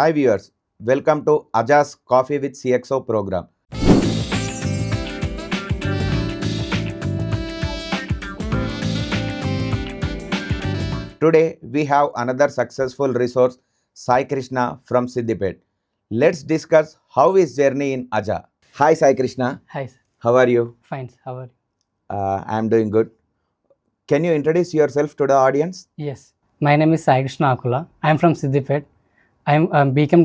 Hi viewers, welcome to Aja's Coffee with CXO program. Today we have another successful resource, Sai Krishna from Siddipet. Let's discuss how his journey in Aja. Hi Sai Krishna, Hi, sir. how are you? Fine. How are you? I'm doing good. Can you introduce yourself to the audience? Yes. My name is Sai Krishna Akula. I am from Siddipet. I am BCom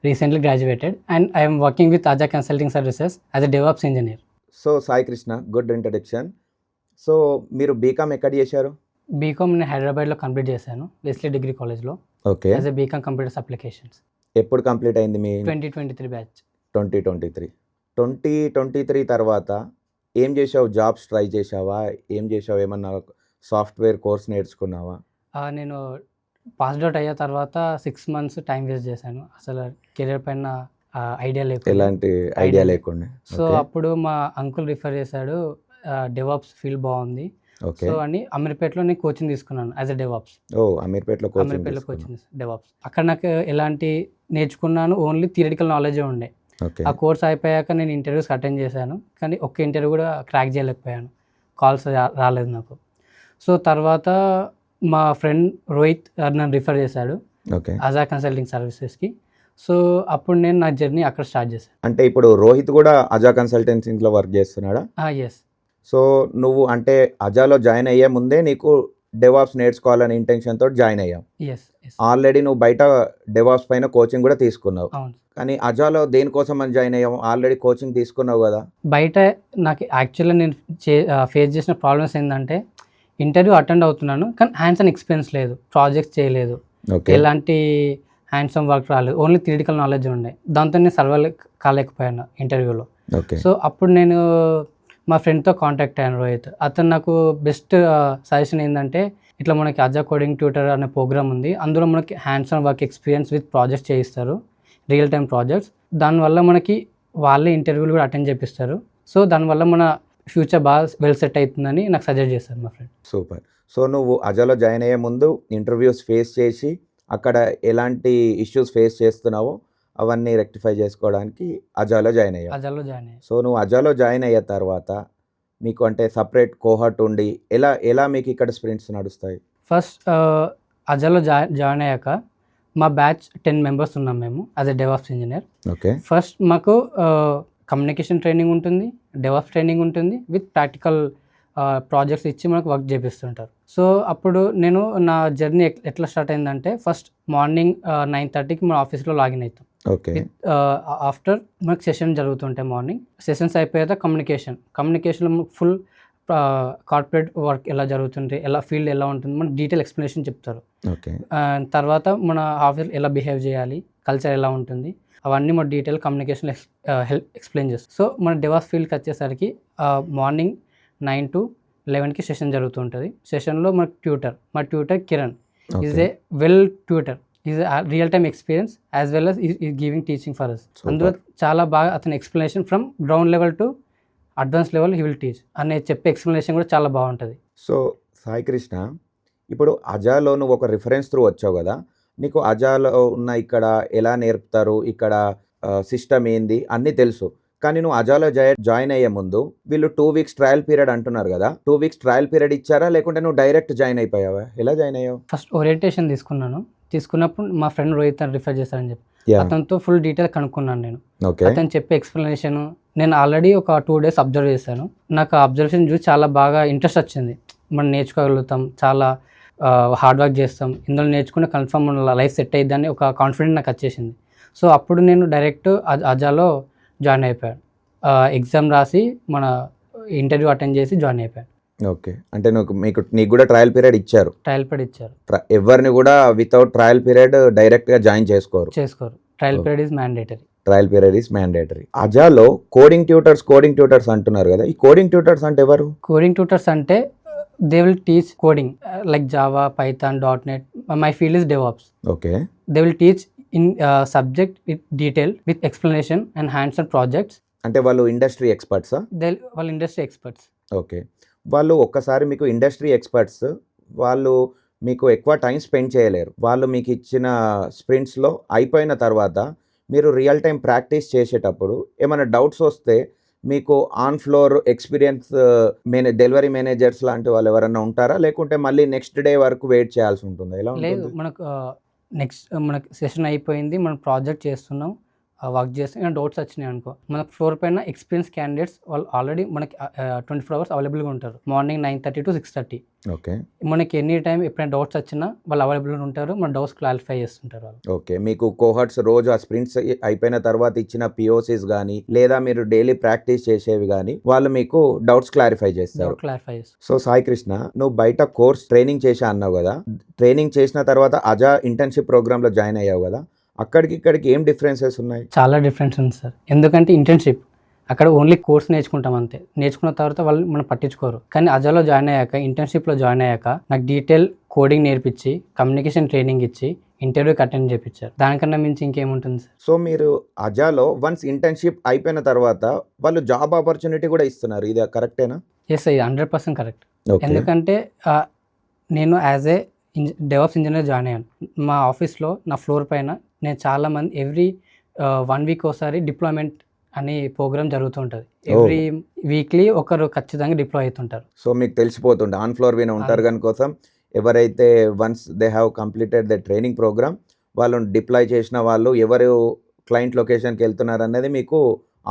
recently graduated, and I am working with Aja Consulting Services as a DevOps engineer. So Sai Krishna good introduction. So మీరు BCom ఎక్కడ చేశారు? BCom నేను హైదరాబాద్లో complete చేశాను, Wesley degree కాలేజ్లో okay. As a BCom computers applications. ఎప్పుడు complete అయింది మీ? 2023 బ్యాచ్. 2023 తర్వాత ఏం చేసావు? జాబ్స్ ట్రై చేసావా? ఏం చేసావు? ఏమన్నా సాఫ్ట్వేర్ కోర్స్ నేర్చుకున్నావా? నేను పాస్డ్ అవుట్ అయ్యే తర్వాత 6 months టైం వేస్ట్ చేశాను. అసలు కెరీర్ పైన ఐడియా లేకుండా. ఎలాంటి ఐడియా లేకుండా. సో అప్పుడు మా అంకుల్ రిఫర్ చేశాడు, డెవాప్స్ ఫీల్డ్ బాగుంది. ఓకే. సో అని అమీర్పేటలో నేను కోచింగ్ తీసుకున్నాను యాజ్ అ డెవాప్స్. ఓ అమీర్పేటలో కోచింగ్ డెవాప్స్. అక్కడ నాకు ఎలాంటి నేర్చుకున్నాను, ఓన్లీ థియరిటికల్ నాలెడ్జే ఉండే. ఓకే. ఆ కోర్స్ అయిపోయాక నేను ఇంటర్వ్యూస్ అటెండ్ చేశాను, కానీ ఒక్క ఇంటర్వ్యూ కూడా క్రాక్ చేయలేకపోయాను. కాల్స్ రాలేదు నాకు. సో తర్వాత మా ఫ్రెండ్ రోహిత్ నన్ను రిఫర్ చేశాడు ఓకే అజా కన్సల్టింగ్ సర్వీసెస్కి. సో అప్పుడు నేను నా జర్నీ అక్కడ స్టార్ట్ చేశాను. అంటే ఇప్పుడు రోహిత్ కూడా అజా కన్సల్టెన్సీలో వర్క్ చేస్తున్నాడా? ఎస్. సో నువ్వు అంటే అజాలో జాయిన్ అయ్యే ముందే నీకు డెవాప్స్ నేర్చుకోవాలనే ఇంటెన్షన్తో జాయిన్ అయ్యావు. ఎస్. ఆల్రెడీ నువ్వు బయట డెవాప్స్ పైన కోచింగ్ కూడా తీసుకున్నావు. అవును. కానీ అజాలో దేనికోసం అని జాయిన్ అయ్యావు? ఆల్రెడీ కోచింగ్ తీసుకున్నావు కదా. బయట నాకు యాక్చువల్గా నేను ఫేస్ చేసిన ప్రాబ్లమ్స్ ఏంటంటే, ఇంటర్వ్యూ అటెండ్ అవుతున్నాను కానీ హ్యాండ్స్ ఆన్ ఎక్స్పీరియన్స్ లేదు, ప్రాజెక్ట్స్ చేయలేదు, ఎలాంటి హ్యాండ్స్ ఆన్ వర్క్ రాలేదు, ఓన్లీ థియరిటికల్ నాలెడ్జ్ ఉండే. దాంతో నేను సర్వైవ్ కాలేకపోయాను ఇంటర్వ్యూలో. సో అప్పుడు నేను మా ఫ్రెండ్తో కాంటాక్ట్ అయ్యాను, రోహిత్. అతను నాకు బెస్ట్ సజెషన్ ఏంటంటే, ఇట్లా మనకి అజా కోడింగ్ ట్యూటర్ అనే ప్రోగ్రామ్ ఉంది, అందులో మనకి hands on work experience with projects చేయిస్తారు, రియల్ టైమ్ ప్రాజెక్ట్స్. దానివల్ల మనకి వాళ్ళే ఇంటర్వ్యూలు కూడా అటెండ్ చేపిస్తారు. సో దానివల్ల మన ఫ్యూచర్ బాగా వెల్ సెట్ అవుతుందని నాకు సజెస్ట్ చేశారు మా ఫ్రెండ్. సూపర్. సో నువ్వు అజాలో జాయిన్ అయ్యే ముందు ఇంటర్వ్యూస్ ఫేస్ చేసి అక్కడ ఎలాంటి ఇష్యూస్ ఫేస్ చేస్తున్నావో అవన్నీ రెక్టిఫై చేసుకోవడానికి అజాలో జాయిన్ అయ్యావు. సో నువ్వు అజాలో జాయిన్ అయ్యే తర్వాత మీకు అంటే సపరేట్ కోహార్ట్ ఉండి ఎలా మీకు ఇక్కడ స్ప్రింట్స్ నడుస్తాయి? ఫస్ట్ అజాలో జాయిన్ అయ్యాక మా బ్యాచ్ 10 members ఉన్నాం మేము as a DevOps engineer. Okay. First మాకు కమ్యూనికేషన్ ట్రైనింగ్ ఉంటుంది, డెవాప్స్ ట్రైనింగ్ ఉంటుంది, విత్ ప్రాక్టికల్ ప్రాజెక్ట్స్ ఇచ్చి మనకు వర్క్ చేపిస్తుంటారు. సో అప్పుడు నేను నా జర్నీ ఎట్లా స్టార్ట్ అయిందంటే, ఫస్ట్ మార్నింగ్ 9:30కి మన ఆఫీస్లో లాగిన్ అవుతాం. ఓకే. ఆఫ్టర్ మనకు సెషన్ జరుగుతుంటాయి. మార్నింగ్ సెషన్స్ అయిపోయాక కమ్యూనికేషన్లో మనకు ఫుల్ కార్పొరేట్ వర్క్ ఎలా జరుగుతుంది, ఫీల్డ్ ఎలా ఉంటుంది, మన డీటెయిల్ ఎక్స్ప్లెనేషన్ చెప్తారు. ఓకే. తర్వాత మన ఆఫీస్ ఎలా బిహేవ్ చేయాలి, కల్చర్ ఎలా ఉంటుంది, అవన్నీ మన డీటెయిల్ కమ్యూనికేషన్ ఎక్స్ప్లెయిన్ చేస్తాం. సో మన డెవాప్స్ ఫీల్డ్కి వచ్చేసరికి మార్నింగ్ 9 to 11కి సెషన్ జరుగుతుంటుంది. సెషన్లో మా tutor Kiran is a well tutor, is real time experience as well as is giving teaching for us. అందులో చాలా బాగా అతని explanation from ground level to advance level he will teach అనే చెప్పే ఎక్స్ప్లెనేషన్ కూడా చాలా బాగుంటుంది. సో సాయి కృష్ణ, ఇప్పుడు అజాలో నువ్వు ఒక రిఫరెన్స్ త్రూ వచ్చావు కదా, నీకు అజాలో ఉన్న ఇక్కడ ఎలా నేర్పుతారు, ఇక్కడ సిస్టమ్ ఏంది అన్నీ తెలుసు. కానీ నువ్వు అజాలో జాయిన్ అయ్యే ముందు వీళ్ళు 2 weeks ట్రయల్ పీరియడ్ అంటున్నారు కదా, 2 weeks ట్రయల్ పీరియడ్ ఇచ్చారా లేకుంటే నువ్వు డైరెక్ట్ జాయిన్ అయిపోయావా? ఎలా జాయిన్ అయ్యావు? ఫస్ట్ ఓరియంటేషన్ తీసుకున్నప్పుడు మా ఫ్రెండ్ రోహిత్ రిఫర్ చేస్తారని చెప్పి అతనితో ఫుల్ డీటెయిల్ కనుక్కున్నాను నేను. అతను చెప్పే ఎక్స్ప్లెనేషన్ నేను ఆల్రెడీ ఒక 2 days అబ్జర్వ్ చేశాను. నాకు ఆ అబ్జర్వేషన్ చూసి చాలా బాగా ఇంట్రెస్ట్ వచ్చింది. మనం నేర్చుకోగలుగుతాం, చాలా హార్డ్ వర్క్ చేస్తాం, ఇందులో నేర్చుకుని కన్ఫర్మ్ మన లైఫ్ సెట్ అయ్యిద్దని ఒక కాన్ఫిడెంట్ నాకు వచ్చేసింది. సో అప్పుడు నేను డైరెక్ట్ అజాలో జాయిన్ అయిపోయాను. ఎగ్జామ్ రాసి మన ఇంటర్వ్యూ అటెండ్ చేసి జాయిన్ అయిపోయాను. ఓకే. అంటే నీకు కూడా ట్రయల్ పీరియడ్ ఇచ్చారు? ఎవరిని కూడా వితౌట్ ట్రయల్ పీరియడ్ డైరెక్ట్గా జాయిన్ చేసుకోరు. Trial period is mandatory. అజాలో కోడింగ్ ట్యూటర్స్ అంటున్నారు కదా, ఈ కోడింగ్ ట్యూటర్స్ అంటే ఎవరు? కోడింగ్ ట్యూటర్స్ అంటే they will teach coding like Java, Python, .NET. My field is DevOps. Okay. They will teach in subject with detail with explanation and hands on projects. అంటే వాళ్ళు industry ఎక్స్పర్ట్సా? వాళ్ళు industry experts. Okay. వాళ్ళు ఒక్కసారి మీకు industry experts వాళ్ళు మీకు ఎక్కువ time spend చేయలేరు. వాళ్ళు మీకు ఇచ్చిన స్ప్రింట్స్‌లో అయిపోయిన తర్వాత మీరు రియల్ టైమ్ ప్రాక్టీస్ చేసేటప్పుడు ఏమైనా డౌట్స్ వస్తే మీకు on floor experience delivery managers లాంటి వాళ్ళు ఎవరన్నా ఉంటారా? లేకుంటే మళ్ళీ నెక్స్ట్ డే వరకు వెయిట్ చేయాల్సి ఉంటుందా? ఎలా లేదు ఉంటుంది? మనకు మనకి సెషన్ అయిపోయింది. మనం ప్రాజెక్ట్ చేస్తున్నాం. వర్క్ చేస్తున్నాం. ఏమైనా డౌట్స్ వచ్చినాయి అనుకో, మనకు ఫ్లోర్ పైన ఎక్స్పీరియన్స్ క్యాండిడేట్స్ వాళ్ళు ఆల్రెడీ మనకి 24 అవర్స్ అవైలబుల్‌గా ఉంటారు. Morning 9:30 to 6:30. ఓకే. మనకి ఎనీ టైమ్ ఎప్పుడైనా డౌట్స్ వచ్చినా వాళ్ళు అవైలబుల్‌గా ఉంటారు. మన డౌట్స్ క్లారిఫై చేస్తుంటారు వాళ్ళు. ఓకే. మీకు కోహర్ట్స్ రోజు ఆ స్ప్రింట్స్ అయిపోయిన తర్వాత ఇచ్చిన పిఓసిస్ గాని, లేదా మీరు డైలీ ప్రాక్టీస్ చేసేవి గాని, వాళ్ళు మీకు డౌట్స్ క్లారిఫై చేస్తారు. డౌట్ క్లారిఫై చేస్తారు. సో సాయి కృష్ణ, నువ్వు బయట కోర్స్ ట్రైనింగ్ చేశా అన్నావు గదా! ట్రైనింగ్ చేసిన తర్వాత అజా ఇంటర్న్‌షిప్ ప్రోగ్రామ్‌లో జాయిన్ అయ్యావు గదా! అక్కడికి ఇక్కడికి ఏం డిఫరెన్సెస్ ఉన్నాయి? చాలా డిఫరెన్స్ ఉంది సార్. ఎందుకంటే ఇంటర్న్‌షిప్ అక్కడ ఓన్లీ కోర్స్ నేర్చుకుంటాం అంతే. నేర్చుకున్న తర్వాత వాళ్ళు మనం పట్టించుకోరు. కానీ అజాలో జాయిన్ అయ్యాక, ఇంటర్న్‌షిప్‌లో జాయిన్ అయ్యాక నాకు డీటెయిల్ కోడింగ్ నేర్పించి, కమ్యూనికేషన్ ట్రైనింగ్ ఇచ్చి, ఇంటర్వ్యూకి అటెండ్ చేపించారు. దానికన్నా మించి ఇంకేముంటుంది సార్. సో మీరు అజాలో వన్స్ ఇంటర్న్‌షిప్ అయిపోయిన తర్వాత వాళ్ళు జాబ్ ఆపర్చునిటీ కూడా ఇస్తున్నారు. ఇది కరెక్టేనా? ఎస్, ఇది 100% కరెక్ట్. ఓకే. ఎందుకంటే నేను as a DevOps engineer join అయ్యాను. మా ఆఫీస్‌లో నా ఫ్లోర్ పైన నేను చాలామంది ఎవ్రీ 1 వీక్ ఒకసారి డిప్లాయ్‌మెంట్ అని ప్రోగ్రామ్ జరుగుతూ ఉంటుంది. ఎవ్రీ వీక్లీ ఒకరు ఖచ్చితంగా డిప్లాయ్ అవుతుంటారు. సో మీకు తెలిసిపోతుండే ఆన్ ఫ్లోర్ విన ఉంటారు దాని కోసం ఎవరైతే once they have completed the training program వాళ్ళని డిప్లాయ్ చేసిన వాళ్ళు ఎవరు క్లయింట్ లొకేషన్కి వెళ్తున్నారు అనేది మీకు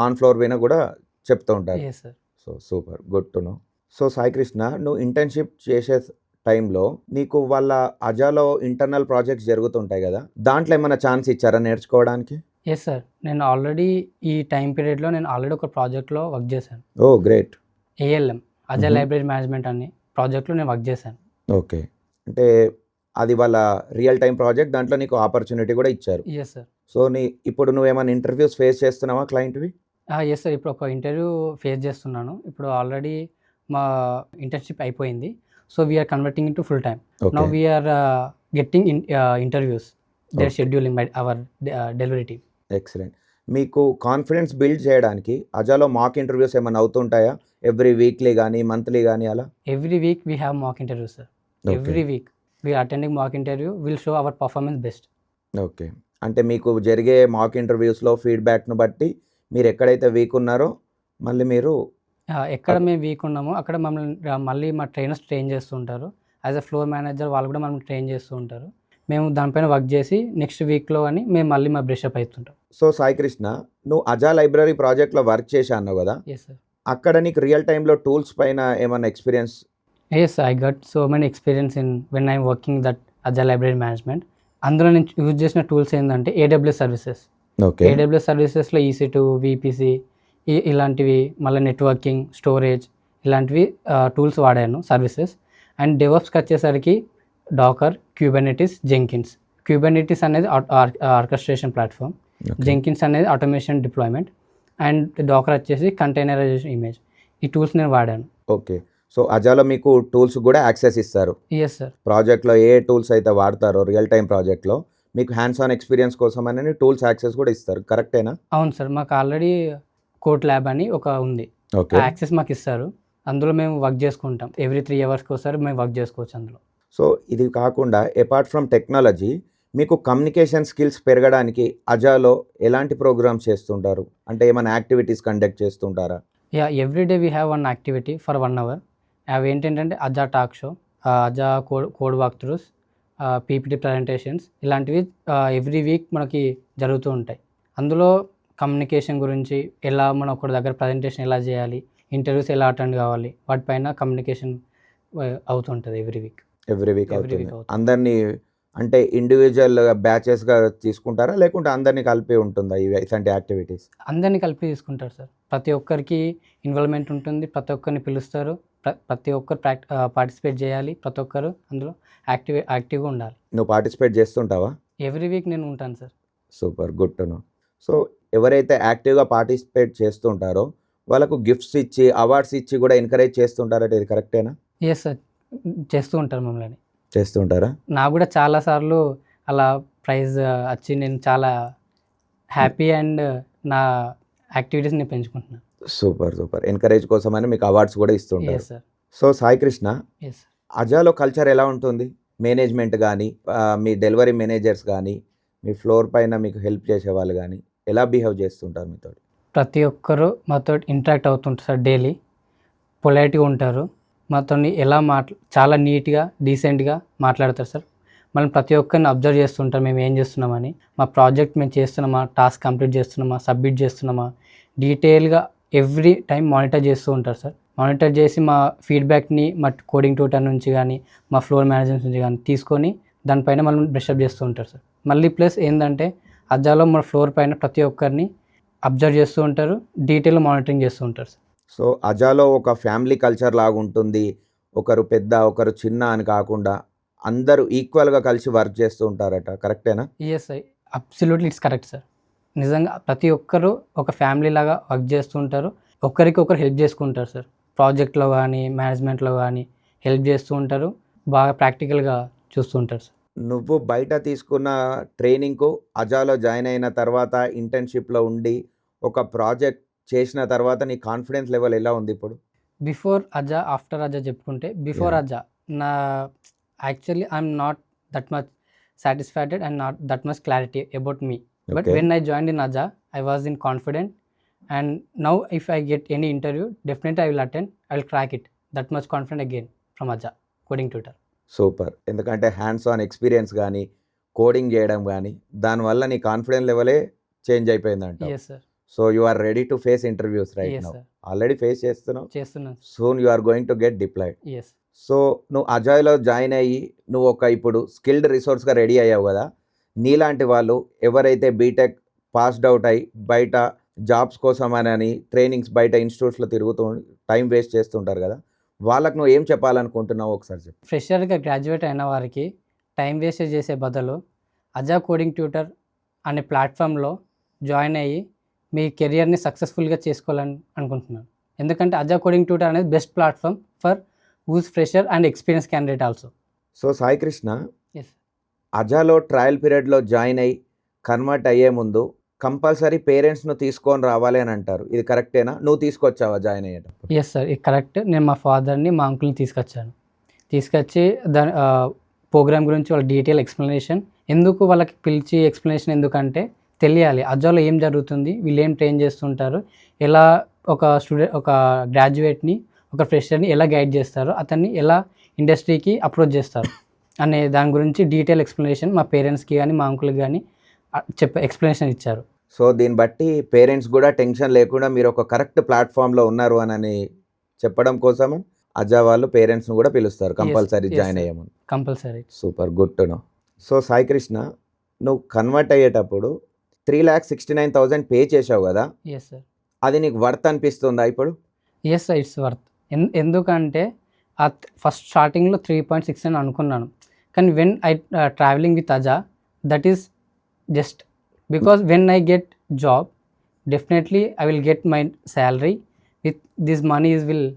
ఆన్ ఫ్లోర్ విన కూడా చెప్తూ ఉంటారు. Yes sir. So super, good to know. So Sai Krishna, నువ్వు ఇంటర్న్షిప్ చేసే టైంలో నీకు వాళ్ళ అజాలో ఇంటర్నల్ ప్రాజెక్ట్స్ జరుగుతుంటాయి కదా, దాంట్లో ఏమైనా ఛాన్స్ ఇచ్చారా నేర్చుకోవడానికి? Yes sir. నేను ఆల్రెడీ ఈ టైం పీరియడ్‌లో నేను ఆల్రెడీ ఒక ప్రాజెక్ట్‌లో వర్క్ చేశాను. Oh great. ALM agile library management అనే ప్రాజెక్ట్‌లో నేను వర్క్ చేశాను. ఓకే. అంటే అది వాళ్ళ రియల్ టైమ్ ప్రాజెక్ట్, దాంట్లో నీకు ఆపర్చునిటీ కూడా ఇచ్చారు. Yes sir. సో ఇప్పుడు నువ్వేమైనా ఇంటర్వ్యూస్ ఫేస్ చేస్తున్నావా క్లయింట్వి? Yes sir. ఇప్పుడు ఒక ఇంటర్వ్యూ ఫేస్ చేస్తున్నాను. ఇప్పుడు ఆల్రెడీ మా ఇంటర్న్‌షిప్ అయిపోయింది. So we're converting into full time. Now okay. We're getting interviews. They are Okay. Scheduling by our delivery team. Excellent. మీకు కాన్ఫిడెన్స్ బిల్డ్ చేయడానికి అజాలో మాక్ ఇంటర్వ్యూస్ ఏమైనా అవుతుంటాయా? ఎవ్రీ వీక్లీ కానీ మంత్లీ కానీ అలా? Every week we have mock interviews sir. Okay. Every week we're attending mock interview will show our performance best. Okay. అంటే మీకు జరిగే మాక్ ఇంటర్వ్యూస్లో ఫీడ్బ్యాక్ను బట్టి మీరు ఎక్కడైతే వీక్ ఉన్నారో మళ్ళీ మీరు ఎక్కడ మేము వీక్ ఉన్నామో అక్కడ మమ్మల్ని మళ్ళీ మా ట్రైనర్స్ ట్రైన్ చేస్తూ ఉంటారు. యాజ్ ఎ ఫ్లోర్ మేనేజర్ వాళ్ళు కూడా మనం ట్రైన్ చేస్తూ ఉంటారు. మేము దానిపైన వర్క్ చేసి నెక్స్ట్ వీక్లో అని మేము మళ్ళీ మా బ్రష్ అప్ అవుతుంటాం. సో సాయి కృష్ణ, నువ్వు అజా లైబ్రరీ ప్రాజెక్ట్లో వర్క్ చేశా అన్నావు కదా, ఎస్ సార్. అక్కడ నీకు రియల్ టైంలో టూల్స్ పైన ఏమైనా experience? Yes, I got so many experience in when I'm working that agile library management. అందులో నేను యూజ్ చేసిన టూల్స్ ఏంటంటే ఏడబ్ల్యూఎస్ సర్వీసెస్. ఓకే. ఏడబ్ల్యూఎస్ సర్వీసెస్లో EC2, VPC ఇలాంటివి, మళ్ళీ నెట్వర్కింగ్, స్టోరేజ్ ఇలాంటివి టూల్స్ వాడాను సర్వీసెస్. అండ్ డెవాప్స్కి వచ్చేసరికి డాకర్, క్యూబర్నెటిస్, జెంకిన్స్. క్యూబర్నెటిస్ అనేది ఆర్కెస్ట్రేషన్ ప్లాట్ఫామ్, జెంకిన్స్ అనేది ఆటోమేషన్ డిప్లాయ్మెంట్, అండ్ డాకర్ వచ్చేసి కంటైనరైజేషన్ ఇమేజ్. ఈ టూల్స్ నేను వాడాను. ఓకే. సో అజాలో మీకు టూల్స్ కూడా యాక్సెస్ ఇస్తారు. Yes sir. ప్రాజెక్ట్లో ఏ టూల్స్ అయితే వాడతారో రియల్ టైం ప్రాజెక్ట్లో మీకు హ్యాండ్స్ ఆన్ ఎక్స్పీరియన్స్ కోసం అని టూల్స్ యాక్సెస్ కూడా ఇస్తారు. కరెక్టేనా? అవును సార్. మాకు ఆల్రెడీ కోట్ ల్యాబ్ అని ఒక ఉంది. ఓకే. యాక్సెస్ మాకు ఇస్తారు. అందులో మేము వర్క్ చేసుకుంటాం. ఎవ్రీ 3 అవర్స్కి ఒకసారి మేము వర్క్ చేసుకోవచ్చు అందులో. సో ఇది కాకుండా అపార్ట్ ఫ్రమ్ టెక్నాలజీ మీకు కమ్యూనికేషన్ స్కిల్స్ పెరగడానికి అజాలో ఎలాంటి ప్రోగ్రామ్స్ చేస్తుంటారు? అంటే ఏమైనా యాక్టివిటీస్ కండక్ట్ చేస్తుంటారా? Every day we have 1 activity for 1 hour. అవి ఏంటంటే Aja talk show, Aja code walk throughs, PPT presentations ఇలాంటివి ఎవ్రీ వీక్ మనకి జరుగుతూ ఉంటాయి. అందులో కమ్యూనికేషన్ గురించి, ఎలా మనం ఒకరి దగ్గర ప్రజెంటేషన్ ఎలా చేయాలి, ఇంటర్వ్యూస్ ఎలా అటెండ్ కావాలి, వాటిపైన కమ్యూనికేషన్ అవుతుంటుంది every week. Every week Every week అవుతుంది. అవుతుంది. అందరినీ అంటే ఇండివిజువల్ బ్యాచెస్గా తీసుకుంటారా, లేకుంటే అందరినీ కలిపి ఉంటుందా ఇలాంటి యాక్టివిటీస్? అందరినీ కలిపి తీసుకుంటారు సార్. ప్రతి ఒక్కరికి ఇన్వాల్వ్మెంట్ ఉంటుంది. ప్రతి ఒక్కరిని పిలుస్తారు. ప్రతి ఒక్కరు పార్టిసిపేట్ చేయాలి. ప్రతి ఒక్కరు అందులో యాక్టివ్గా ఉండాలి. నువ్వు పార్టిసిపేట్ చేస్తుంటావా? ఎవ్రీ వీక్ నేను ఉంటాను sir. Super, good to know. So ఎవరైతే యాక్టివ్గా పార్టిసిపేట్ చేస్తుంటారో వాళ్ళకు గిఫ్ట్స్ ఇచ్చి అవార్డ్స్ ఇచ్చి కూడా ఎంకరేజ్ చేస్తుంటారంటే ఇది కరెక్టేనా? Yes sir. చేస్తూ ఉంటారు మమ్మల్ని. చేస్తుంటారా? నాకు కూడా చాలాసార్లు అలా ప్రైజ్ వచ్చి నేను చాలా హ్యాపీ అండ్ నా యాక్టివిటీస్ని పెంచుకుంటున్నాను. Super super. ఎంకరేజ్ కోసమని మీకు అవార్డ్స్ కూడా ఇస్తుంటారు. Yes sir. So Sai Krishna, yes sir. అజాలో కల్చర్ ఎలా ఉంటుంది? మేనేజ్మెంట్ కానీ, మీ డెలివరీ మేనేజర్స్ కానీ, మీ ఫ్లోర్ పైన మీకు హెల్ప్ చేసేవాళ్ళు కానీ ఎలా బిహేవ్ చేస్తుంటారు మీతో? ప్రతి ఒక్కరు మాతో ఇంటరాక్ట్ అవుతుంటారు సార్ డైలీ. పొలైట్గా ఉంటారు. మాతోని ఎలా చాలా నీట్గా డీసెంట్గా మాట్లాడతారు సార్. మనం ప్రతి ఒక్కరిని అబ్జర్వ్ చేస్తుంటారు మేము ఏం చేస్తున్నామని, మా ప్రాజెక్ట్ మేము చేస్తున్నామా, టాస్క్ కంప్లీట్ చేస్తున్నామా, సబ్మిట్ చేస్తున్నామా, డీటెయిల్గా ఎవ్రీ టైం మానిటర్ చేస్తూ ఉంటారు సార్. మానిటర్ చేసి మా ఫీడ్బ్యాక్ని మా కోడింగ్ ట్యూటర్ నుంచి కానీ, మా ఫ్లోర్ మేనేజర్స్ నుంచి కానీ తీసుకొని దానిపైన మనం బ్రషప్ చేస్తూ ఉంటారు సార్. మళ్ళీ ప్లస్ ఏంటంటే అజాలో మన ఫ్లోర్ పైన ప్రతి ఒక్కరిని అబ్జర్వ్ చేస్తూ ఉంటారు, డీటెయిల్ మానిటరింగ్ చేస్తూ ఉంటారు సార్. సో అజాలో ఒక ఫ్యామిలీ కల్చర్ లాగా ఉంటుంది. ఒకరు పెద్ద, ఒకరు చిన్న అని కాకుండా అందరూ ఈక్వల్గా కలిసి వర్క్ చేస్తూ ఉంటారట, కరెక్టేనా? Yes absolutely it's correct sir. నిజంగా ప్రతి ఒక్కరు ఒక ఫ్యామిలీ లాగా వర్క్ చేస్తూ ఉంటారు, ఒకరికొకరు హెల్ప్ చేసుకుంటారు సార్. ప్రాజెక్ట్లో కానీ మేనేజ్మెంట్లో కానీ హెల్ప్ చేస్తూ ఉంటారు, బాగా ప్రాక్టికల్గా చూస్తూ ఉంటారు సార్. నువ్వు బయట తీసుకున్న ట్రైనింగ్కు అజాలో జాయిన్ అయిన తర్వాత ఇంటర్న్షిప్లో ఉండి ఒక ప్రాజెక్ట్ చేసిన తర్వాత నీ కాన్ఫిడెన్స్ లెవెల్ ఎలా ఉంది ఇప్పుడు? బిఫోర్ అజా ఆఫ్టర్ అజా చెప్పుకుంటే, బిఫోర్ అజా నా actually I'm not that much satisfied and not that much clarity about me. But Okay. when I joined in Aja, I was in confident, and now if I get any interview, definitely I will attend. I will crack it. That much confident again from Aja coding tutor. Super. ఎందుకంటే hands on experience కానీ, coding చేయడం కానీ, దానివల్ల నీ confidence లెవెలే change అయిపోయిందంట. Yes sir. So you are ready to face interviews right Yes now. sir. Already face చేస్తున్నావు. చేస్తున్నాను. Soon you are going to get deployed. Yes. So నువ్వు అజాయ్లో జాయిన్ అయ్యి నువ్వు ఒక ఇప్పుడు స్కిల్డ్ రిసోర్స్గా రెడీ అయ్యావు కదా. నీలాంటి వాళ్ళు ఎవరైతే బీటెక్ పాస్డ్ అవుట్ అయ్యి బయట జాబ్స్ కోసం అని ట్రైనింగ్స్ బయట ఇన్స్టిట్యూట్స్లో తిరుగుతూ టైం వేస్ట్ చేస్తుంటారు కదా, వాళ్ళకు నువ్వు ఏం చెప్పాలనుకుంటున్నావు ఒకసారి చెప్పు. ఫ్రెషర్గా గ్రాడ్యుయేట్ అయిన వారికి టైం వేస్ట్ చేసే బదులు అజా కోడింగ్ ట్యూటర్ అనే ప్లాట్ఫామ్లో జాయిన్ అయ్యి మీ కెరియర్ని సక్సెస్ఫుల్గా చేసుకోవాలని అనుకుంటున్నాను. ఎందుకంటే అజా కోడింగ్ ట్యూటర్ అనేది best platform for whose fresher and experience candidate also. So Sai Krishna, yes అజాలో ట్రయల్ పీరియడ్లో జాయిన్ అయ్యి కన్వర్ట్ అయ్యే ముందు కంపల్సరీ పేరెంట్స్ను తీసుకొని రావాలి అని అంటారు. ఇది కరెక్టేనా? నువ్వు తీసుకొచ్చావా జాయిన్ అయ్యేటప్పుడు? ఎస్ సార్, ఇది కరెక్ట్. నేను మా ఫాదర్ని మా అంకుల్ని తీసుకొచ్చి దాని ప్రోగ్రామ్ గురించి వాళ్ళ డీటెయిల్ ఎక్స్ప్లెనేషన్, ఎందుకు వాళ్ళకి పిలిచి ఎక్స్ప్లెనేషన్ ఎందుకంటే తెలియాలి అజాలో ఏం జరుగుతుంది, వీళ్ళు ఏం ట్రైన్ చేస్తుంటారు, ఎలా ఒక గ్రాడ్యుయేట్ని ఒక ఫ్రెషర్ని ఎలా గైడ్ చేస్తారు, అతన్ని ఎలా ఇండస్ట్రీకి అప్రోచ్ చేస్తారు అనే దాని గురించి డీటెయిల్ ఎక్స్ప్లెనేషన్ మా పేరెంట్స్కి కానీ మా అంకుల్కి కానీ ఎక్స్ప్లెనేషన్ ఇచ్చారు. సో దీన్ని బట్టి పేరెంట్స్ కూడా టెన్షన్ లేకుండా మీరు ఒక కరెక్ట్ ప్లాట్ఫామ్లో ఉన్నారు అని చెప్పడం కోసం అజా వాళ్ళు పేరెంట్స్ని కూడా పిలుస్తారు కంపల్సరీ జాయిన్ అయ్యే ముందు. Compulsory. Super, good to know. So Sai Krishna, నువ్వు కన్వర్ట్ అయ్యేటప్పుడు 3,69,000 పే చేసావు కదా, ఎస్ సార్. అది నీకు వర్త్ అనిపిస్తుందా ఇప్పుడు? Yes sir, it's worth. ఎందుకంటే ఆ ఫస్ట్ స్టార్టింగ్లో 3.6 అని అనుకున్నాను, కానీ when I travelling with Aja that is just because when I get job definitely I will get my salary with this money will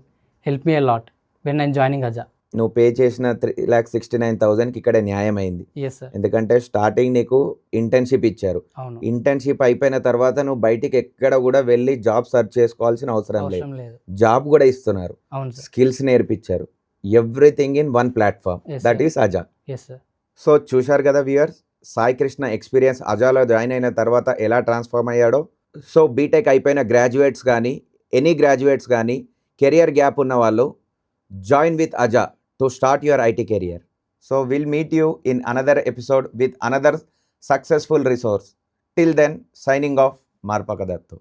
help me a lot when I joining Aja. నువ్వు pay చేసిన 3,69,000కి ఇక్కడ న్యాయమైంది. Yes sir. ఎందుకంటే starting నీకు internship ఇచ్చారు. అవును. Internship అయిపోయిన తర్వాత నువ్వు బయటికి ఎక్కడ కూడా వెళ్ళి జాబ్ సర్చ్ చేసుకోవాల్సిన అవసరం లేదు. జాబ్ కూడా ఇస్తున్నారు, అవును సార్. స్కిల్స్ నేర్పించారు, everything in one platform, Yes, that sir. Is Aja. Yes sir. So చూశారు కదా వ్యూయర్స్, సాయి కృష్ణ ఎక్స్పీరియన్స్ అజాలో జాయిన్ అయిన తర్వాత ఎలా ట్రాన్స్ఫార్మ్ అయ్యాడో. సో బీటెక్ అయిపోయిన గ్రాడ్యుయేట్స్ కానీ, ఎనీ గ్రాడ్యుయేట్స్ కానీ, కెరియర్ గ్యాప్ ఉన్న వాళ్ళు join with Aja to start your IT career. So we'll meet you in another episode with another successful resource. Till then, signing off, Marpaka Dattu.